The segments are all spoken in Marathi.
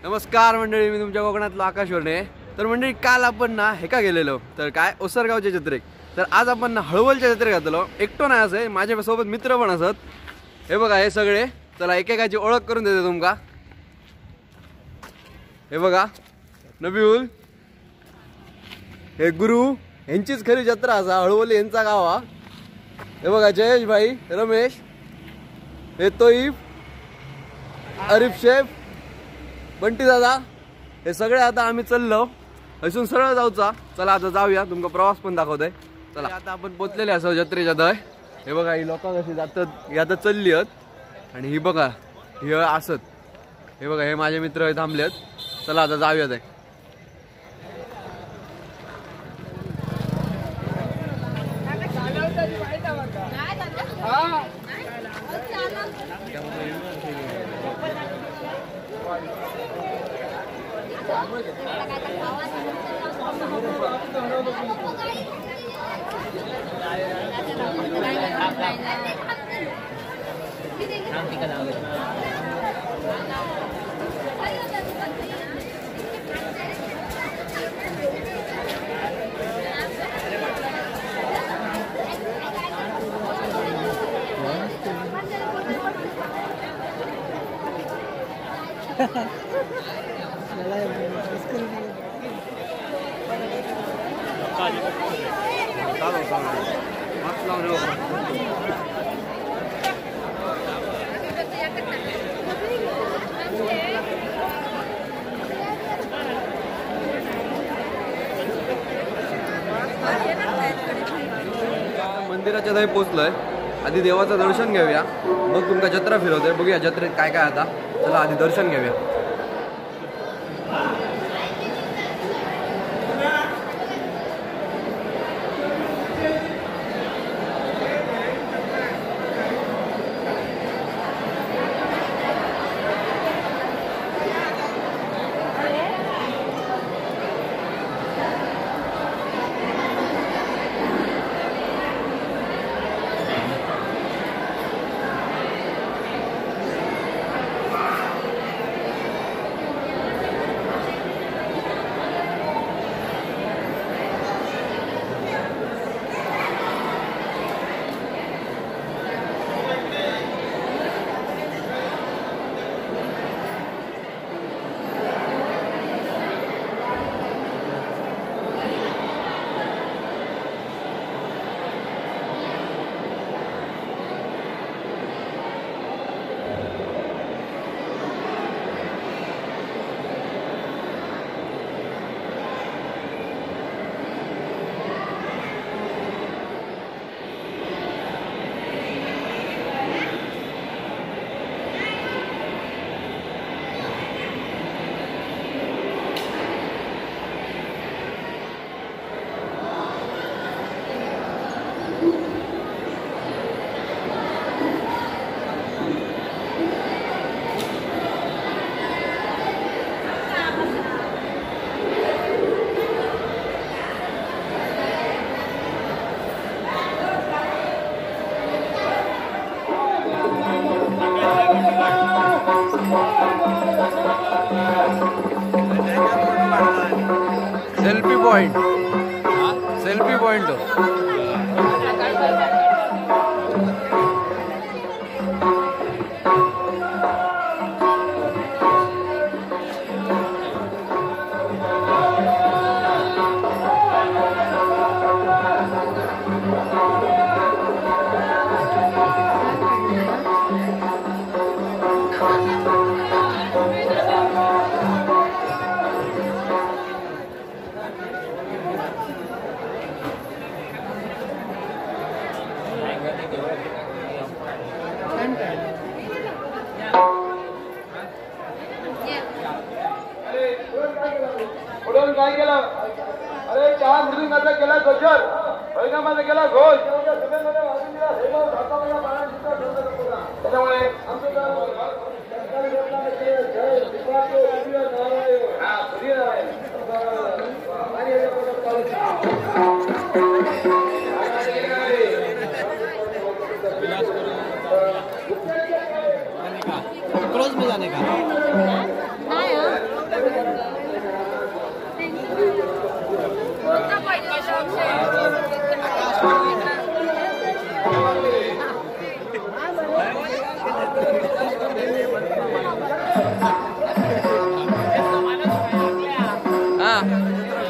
नमस्कार मंडळी, मी तुमच्या कोकणातलो आकाश वर्णे। तर मंडळी, काल आपण ना हेका गेलेलो तर काय ओसरगावच्या जत्रेक। तर आज आपण ना हळवलच्या जत्रेक गेलो। एकटो नाही असे, माझ्या सोबत मित्र पण असत। हे बघा हे सगळे, चला एकेकाची ओळख करून देते तुमका। हे बघा नबीउल, हे गुरु, यांचीच खरी जत्रा असा, हळवली यांचा गाव हा। हे बघा जयेश भाई, रमेश, हे तोईफ, आरिफ शेफ, बंटी दादा, हे सगळे आता आम्ही चललो हसून सरळ जाऊचा। चला आता जाऊया, तुमका प्रवास पण दाखवतोय। चला आता आपण पोचलेले असो जत्रेच्या दय। हे बघा ही लोक कशी जातात, आता चलली आहेत आणि ही बघा ही असत। हे बघा हे माझे मित्र थांबलेत। चला आता जाऊया ते। मंदिराच्या दही पोचलोय। आधी देवाचं दर्शन घेऊया, मग तुमका जत्रा फिरवतोय। बघूया जत्रेत काय काय आता। चला आधी दर्शन घेऊया। Selfie point, selfie point. काय केलं? अरे चहा मृदुंगाचा केला गजर, हरिनामाचा केला घोष, त्याच्यामुळे क्रॉस में जाने का नहीं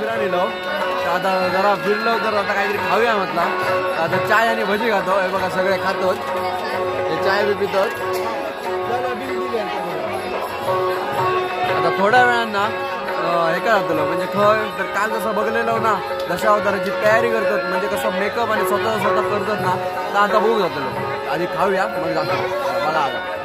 फिरायलो आता जरा फिरलो तर आता काहीतरी खाऊया म्हटला आता चाय आणि भजी खातो हे बघा सगळे खातो चाय बी पितो आता थोड्या वेळांना हे काय जातलो म्हणजे खय तर काल जसं बघलेलो ना दशावताराची तयारी करतात म्हणजे कसं मेकअप आणि स्वतः करतात ना तर आता बघू जातलो आधी खाऊया मग जातो बघा आता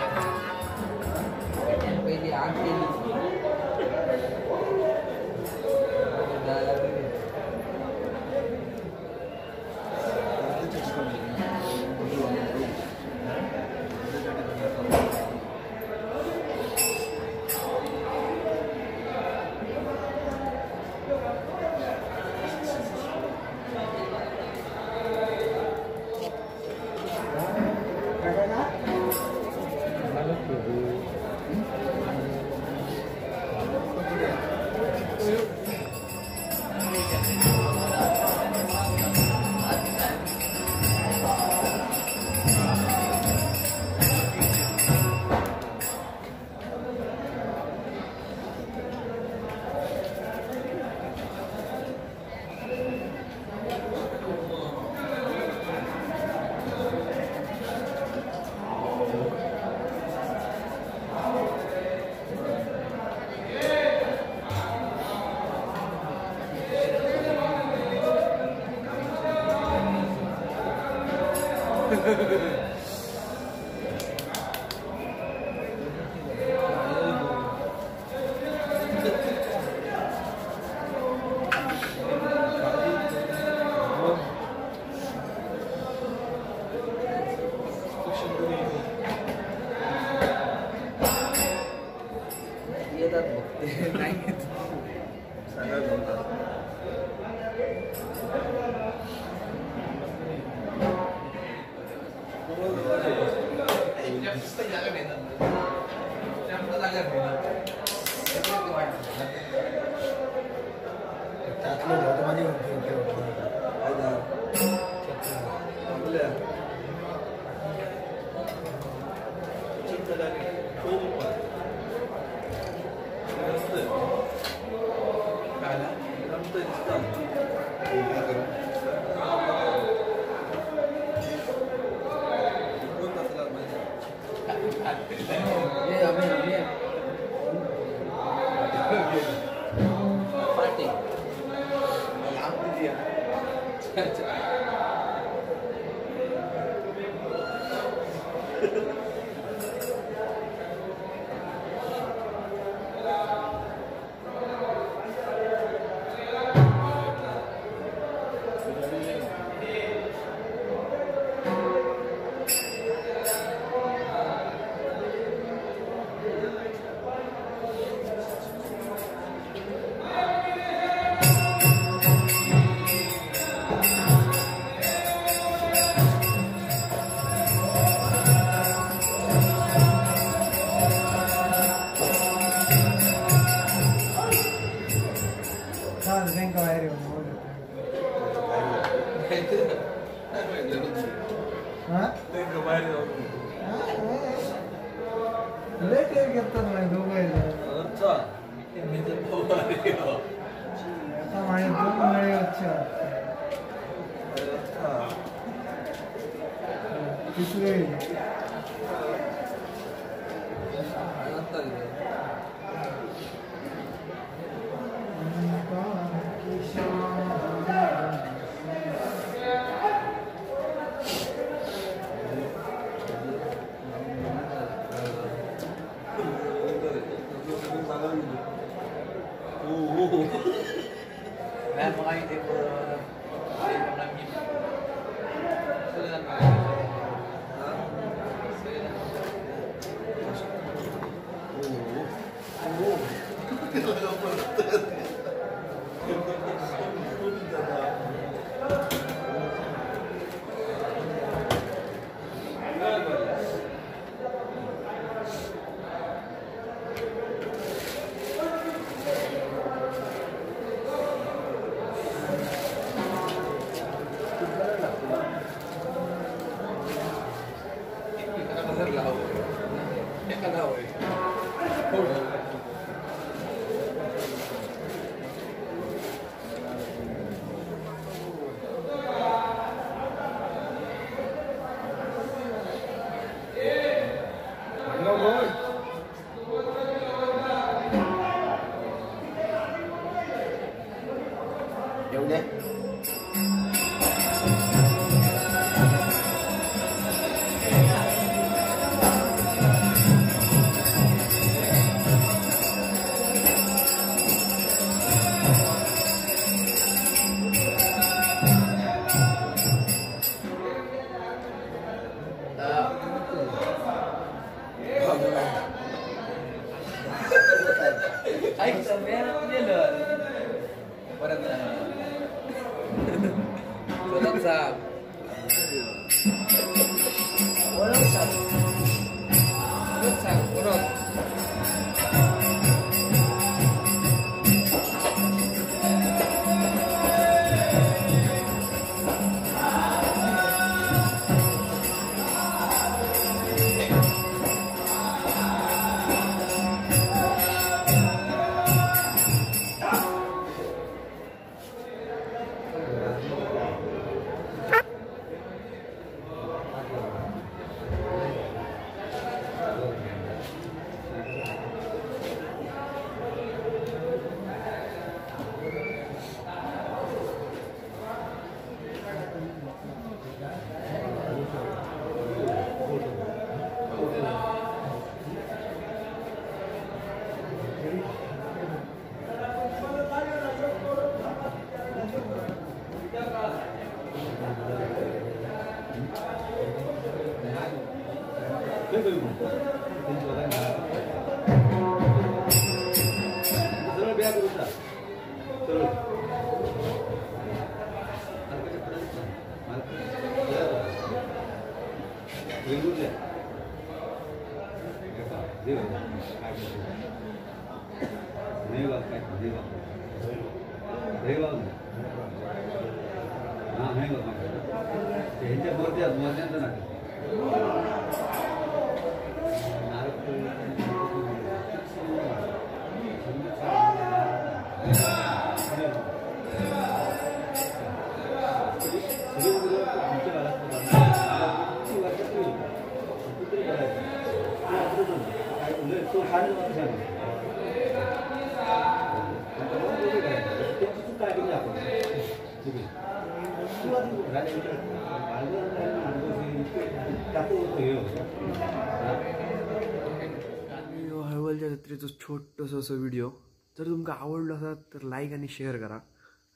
हळवलच्या जत्रेचं छोटंसं असं व्हिडिओ जर तुमका आवडलं असाल तर लाईक आणि शेअर करा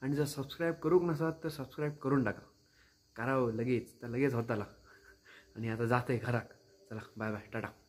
आणि जर सबस्क्राईब करूक नसाल तर सबस्क्राईब करून टाका करावं लगेच तर लगेच होताला आणि आता जाते घरात चला बाय बाय टाटा.